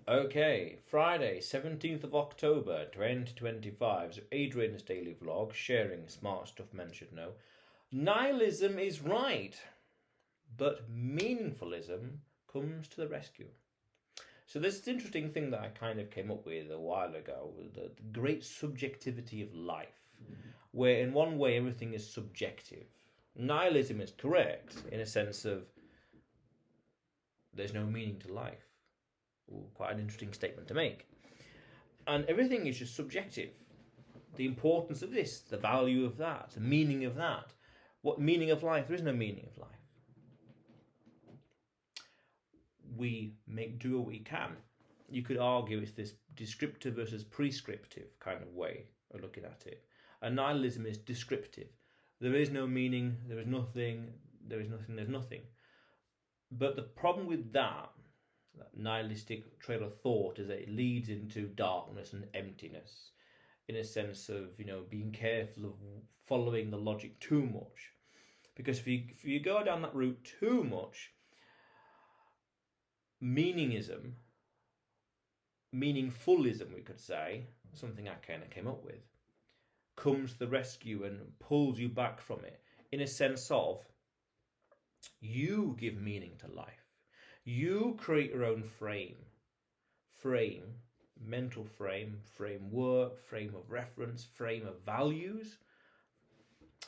Okay, Friday, 17th of October 2025. So Adrian's daily vlog, sharing smart stuff men should know. Nihilism is right, but meaningfulism comes to the rescue. So this is an interesting thing that I kind of came up with a while ago, the great subjectivity of life, where in one way everything is subjective. Nihilism is correct in a sense of there's no meaning to life. Ooh, quite an interesting statement to make. And everything is just subjective. The importance of this, the value of that, the meaning of that. What meaning of life? There is no meaning of life. We make do what we can. You could argue it's this descriptive versus prescriptive kind of way of looking at it. And nihilism is descriptive. There is no meaning, there is nothing, there's nothing. But the problem with that nihilistic trail of thought is that it leads into darkness and emptiness, in a sense of being careful of following the logic too much, because if you go down that route too much, meaningfulism we could say, something I kind of came up with, comes to the rescue and pulls you back from it, in a sense of you give meaning to life. You create your own mental frame, framework, frame of reference, frame of values,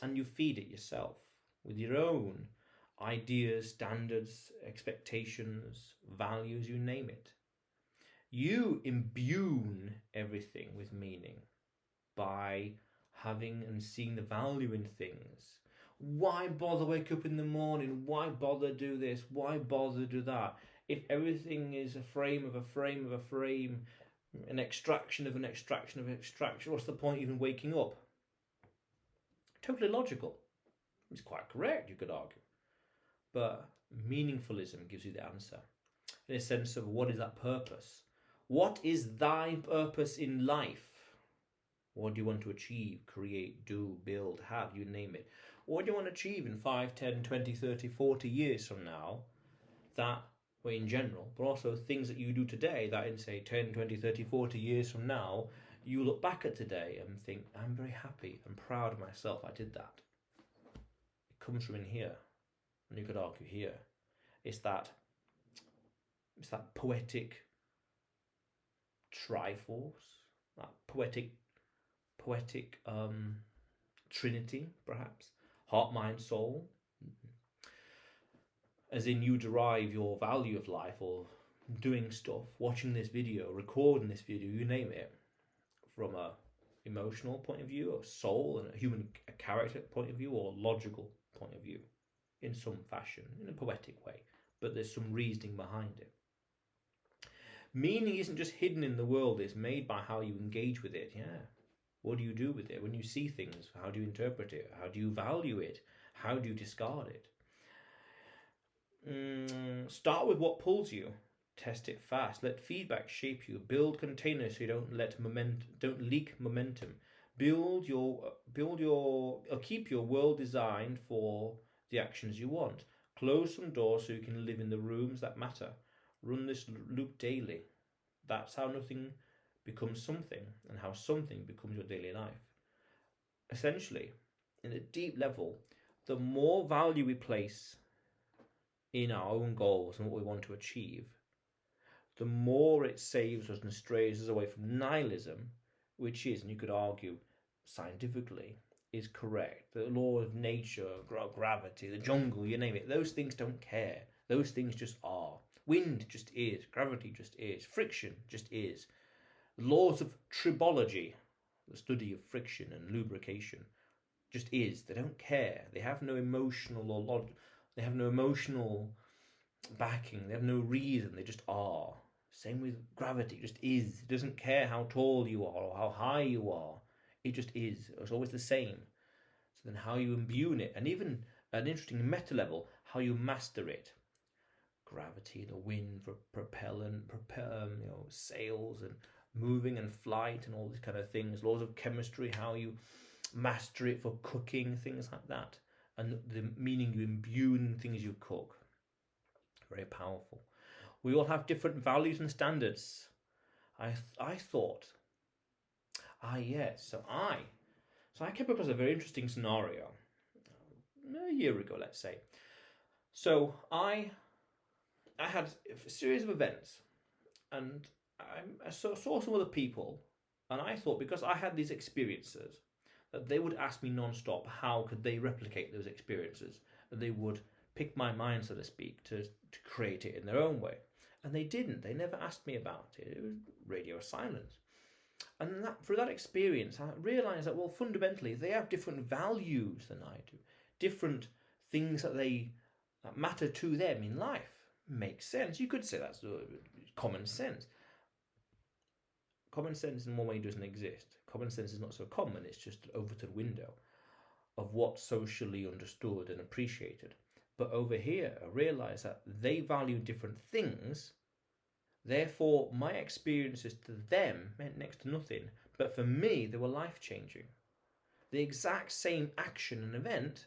and you feed it yourself with your own ideas, standards, expectations, values, you name it. You imbue everything with meaning by having and seeing the value in things. Why bother wake up in the morning? Why bother do this? Why bother do that? If everything is a frame of a frame of a frame, an extraction of an extraction of an extraction, what's the point even waking up? Totally logical. It's quite correct, you could argue. But meaningfulism gives you the answer, in a sense of what is that purpose? What is thy purpose in life? What do you want to achieve, create, do, build, have, you name it? What do you want to achieve in 5, 10, 20, 30, 40 years from now? That, well, in general, but also things that you do today that in, say, 10, 20, 30, 40 years from now, you look back at today and think, I'm very happy, I'm proud of myself, I did that. It comes from in here, and you could argue here. It's that poetic triforce, that poetic trinity, perhaps. Heart, mind, soul. As in, you derive your value of life, or doing stuff, watching this video, recording this video, you name it, from a emotional point of view, or soul and a human character point of view, or logical point of view, in some fashion, in a poetic way, but there's some reasoning behind it. Meaning isn't just hidden in the world, it's made by how you engage with it. What do you do with it? When you see things, how do you interpret it? How do you value it? How do you discard it? Start with what pulls you. Test it fast. Let feedback shape you. Build containers so you don't leak momentum. Keep your world designed for the actions you want. Close some doors so you can live in the rooms that matter. Run this loop daily. That's how nothing becomes something, and how something becomes your daily life. Essentially, in a deep level, the more value we place in our own goals and what we want to achieve, the more it saves us and strays us away from nihilism, which is, and you could argue scientifically, is correct. The law of nature, gravity, the jungle, you name it, those things don't care. Those things just are. Wind just is. Gravity just is. Friction just is. Laws of tribology, the study of friction and lubrication, just is. They don't care. They have no emotional they have no emotional backing. They have no reason. They just are. Same with gravity. It just is. It doesn't care how tall you are or how high you are. It just is. It's always the same. So then how you imbue it, and even at an interesting meta level, how you master it. Gravity, the wind, propellant, sails and moving and flight and all these kind of things, laws of chemistry, how you master it for cooking, things like that, and the meaning you imbue in things you cook. Very powerful. We all have different values and standards. I thought, yes, so I came across a very interesting scenario a year ago, let's say. So I had a series of events, and I saw some other people, and I thought, because I had these experiences, that they would ask me non-stop how could they replicate those experiences, that they would pick my mind, so to speak, to create it in their own way. And they didn't. They never asked me about it. It was radio silence. And through that experience, I realised that, well, fundamentally, they have different values than I do, different things that matter to them in life. Makes sense. You could say that's common sense. Common sense in one way doesn't exist. Common sense is not so common. It's just an overturned window of what's socially understood and appreciated. But over here, I realised that they value different things. Therefore, my experiences to them meant next to nothing. But for me, they were life-changing. The exact same action and event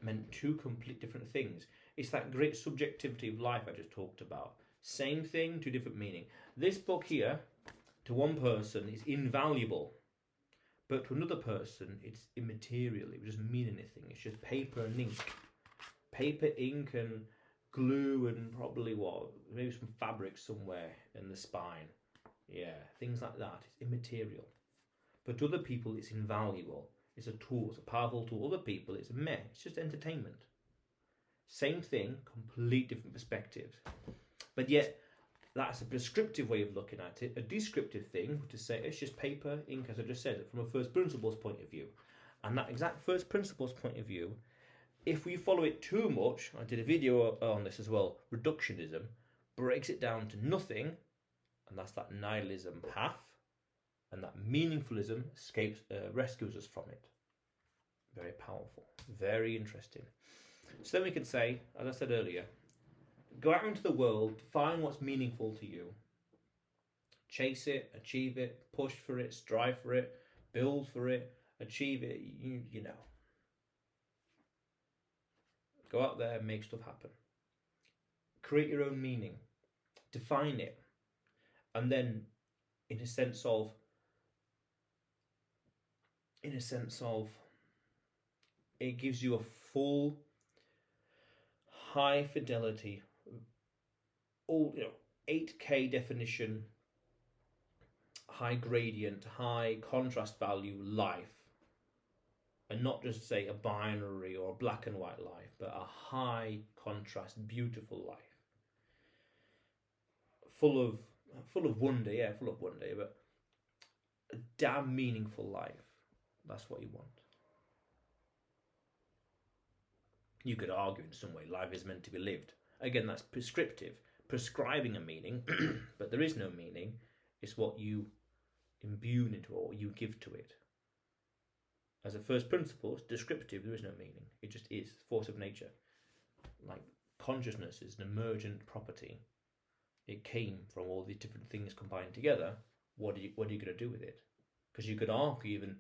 meant two complete different things. It's that great subjectivity of life I just talked about. Same thing, two different meaning. This book here, to one person, is invaluable. But to another person, it's immaterial. It doesn't mean anything. It's just paper and ink. Paper, ink, and glue, and probably maybe some fabric somewhere in the spine. Yeah, things like that. It's immaterial. But to other people, it's invaluable. It's a tool. It's a powerful tool. Other people, it's a meh. It's just entertainment. Same thing, complete different perspectives. But yet, that's a prescriptive way of looking at it. A descriptive thing would to say it's just paper, ink, as I just said, from a first principles point of view. And that exact first principles point of view, if we follow it too much, I did a video on this as well, reductionism, breaks it down to nothing, and that's that nihilism path, and that meaningfulism rescues us from it. Very powerful, very interesting. So then we can say, as I said earlier, go out into the world, find what's meaningful to you. Chase it, achieve it, push for it, strive for it, build for it, achieve it, you know. Go out there, make stuff happen. Create your own meaning. Define it. And then, in a sense of, it gives you a full, high fidelity, 8K definition, high gradient, high contrast value life. And not just say a binary or a black and white life, but a high contrast, beautiful life. Full of wonder, but a damn meaningful life. That's what you want. You could argue in some way life is meant to be lived. Again, that's prescriptive, prescribing a meaning, but there is no meaning. It's what you imbue into it, or what you give to it. As a first principle, it's descriptive, there is no meaning. It just is, force of nature. Like consciousness is an emergent property. It came from all these different things combined together. What are you going to do with it? Because you could argue, even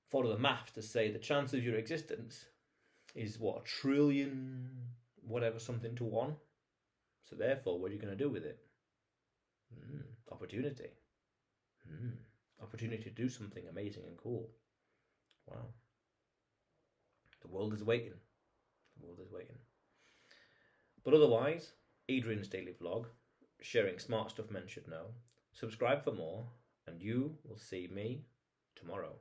follow the math to say the chance of your existence is what, 1 trillion, whatever, something to 1. So therefore, what are you going to do with it? Opportunity. Opportunity to do something amazing and cool. Wow. The world is waiting. The world is waiting. But otherwise, Adrian's daily vlog, sharing smart stuff men should know. Subscribe for more, and you will see me tomorrow.